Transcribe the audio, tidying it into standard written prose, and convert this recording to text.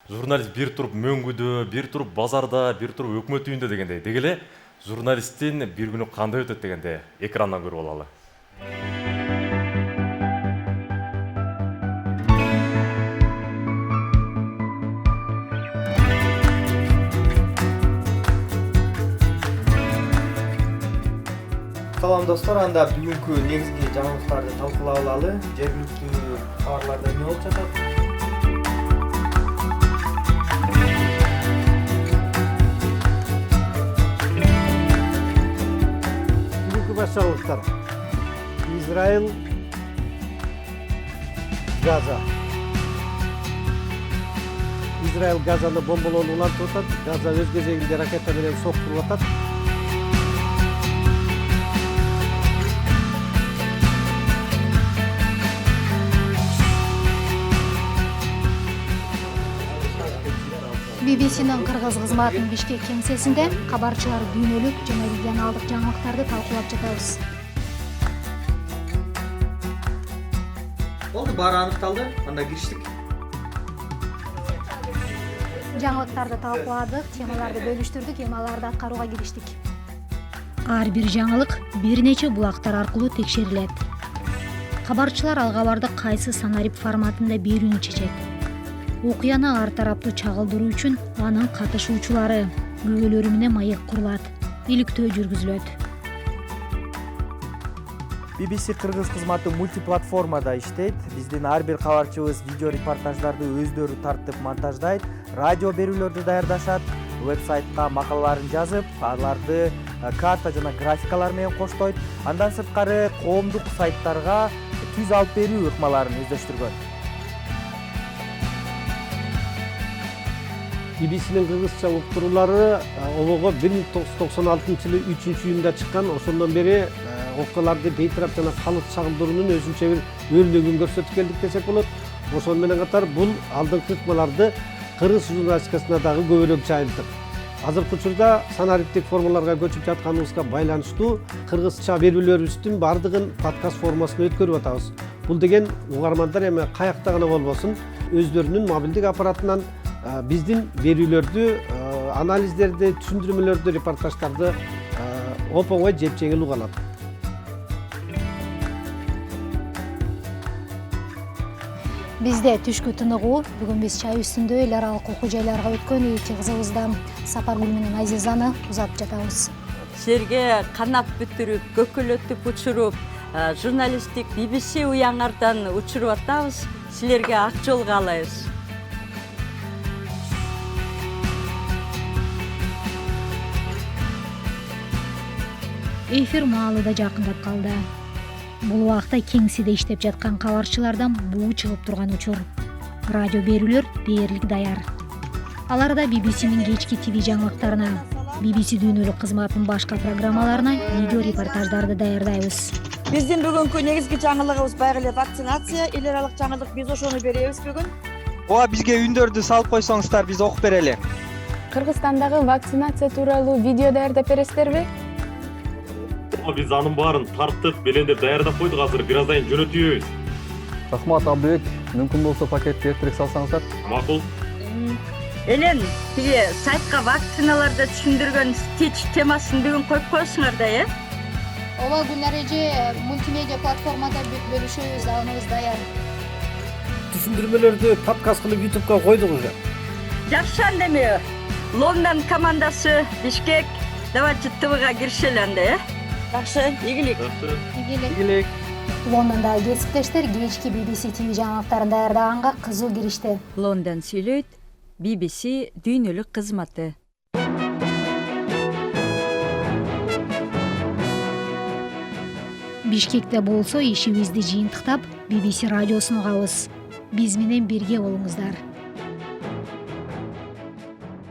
журналист бир туруп мөңгүдө, бир туруп базарда, бир туруп өкмөт үйүндө дегендей. Деги эле журналисттин бир күнү кандай өтөт дегенде экрандан көрүп алалы. Салам достор, анда бүгүнкү негизги жаңылыктарды талкуулап алалы. Жергиликтүү кабарларда эмне болуп жатат? Бүгүнкү баш жаңылыктар. Израиль, Газа. Израиль Газаны бомбалоону улантып атат. Газа өз кезегинде ракета менен соктуруп атат. BBC'нин кыргыз кызматынын Бишкек кеңсесинде кабарчылар дүйнөлүк жана регионалдык жаңылыктарды талкуулап жатабыз. Болду, баары аныкталды. Анда кириштик. Жаңылыктарды талкууладык, темаларды бөлүштүрдүк, эми аларды аткарууга кириштик. Ар бир жаңылык бир нече булактар аркылуу текшерилет. Кабарчылар ал кабарды кайсы санарип форматында берүүнү чечет. Окуяны ар тараптуу чагылдыруу үчүн анын катышуучулары, күбөлөрү менен маек курулат, иликтөө жүргүзүлөт. BBC кыргыз кызматы мультиплатформада иштейт. Биздин ар бир кабарчыбыз видео репортаждарды өздөрү тартып монтаждайт, радио берүүлөрдү даярдашат, вебсайтка макалаларын жазып, аларды карта жана графикалар менен коштойт. Андан сырткары коомдук сайттарга түз алып берүү ыкмаларын өздөштүргөн. BBC'нин кыргызча уктуруулары обого 1996-жылы 3-июнда чыккан. Ошондон бери окуяларды бейтарап жана калыс чагылдыруунун өзүнчө бир өрлөгүн көрсөтүп келдик десек болот. Ошону менен катар бул алдыңкы ыкмаларды кыргыз журналистикасына дагы көбүрөөк жайылтып, азыркы учурда санариптик формаларга көчүп жатканыбызга байланыштуу кыргызча берүүлөрүбүздүн бардыгын подкаст формасына өткөрүп атабыз. Бул деген угармандар эми каякта гана болбосун, өздөрүнүн мобилдик аппаратынан биздин берүүлөрдү, анализдерди, түшүндүрмөлөрдү, репортаждарды оп-оңой жеп-жеңил уга алат. Бизде түшкү тыныгуу. Бүгүн биз чай үстүндө эл аралык окуу жайларга өткөн эки кызыбыздан Сапаргүл менен Азизаны узатып жатабыз. Жерге канат бүтүрүп, көкөлөтүп учуруп, журналисттик BBC уяңардан учуруп атабыз. Силерге ак жол каалайбыз. Эфир маалы да жакындап калды. Бул убакта кеңседе иштеп жаткан кабарчылардан буу чыгып турган учур. Радио берүүлөр дээрлик даяр. Аларда BBC'нин кечки ТV жаңылыктарына, BBC дүйнөлүк кызматынын башка программаларына видео репортаждарды даярдайбыз. Биздин бүгүнкү негизги жаңылыгыбыз байгы эле вакцинация. Эл аралык жаңылык, биз ошону беребиз бүгүн. Ооба, бизге үндөрдү салып койсоңуздар, биз окуп берели. Кыргызстандагы вакцинация тууралуу видео даярдап бересиздерби? Биз анын баарын тартып, белендеп даярдап койдук, азыр бир аздан кийин жөнөтүбүз. Рахмат Абдыбек, мүмкүн болсо пакетти эртерээк салсаңыздар. Макул. Элен, тиги сайтка вакциналарды түшүндүргөн стич темасын бүгүн коюп коесуңар да, Ооба, Гүлнар эже, мультимедиа платформада бөлүшөбүз, аныбыз даяр. Түшүндүрмөлөрдү подкаст кылып YouTube'га койдук уже. Жакшы андеме. Лондон командасы Бишкек Давачы ТВга киришели анда, Жакшы, ийгилик. Ийгилик. Лондондагы кесиптештер кечки BBC TV жаңылыктарын даярдаганга кызуу киришти. Лондон сүйлөйт, BBC дүйнөлүк кызматы. Бишкекте болсо ишибизди жыйынтыктап BBC радиосун угабыз. Биз менен бирге болуңуздар.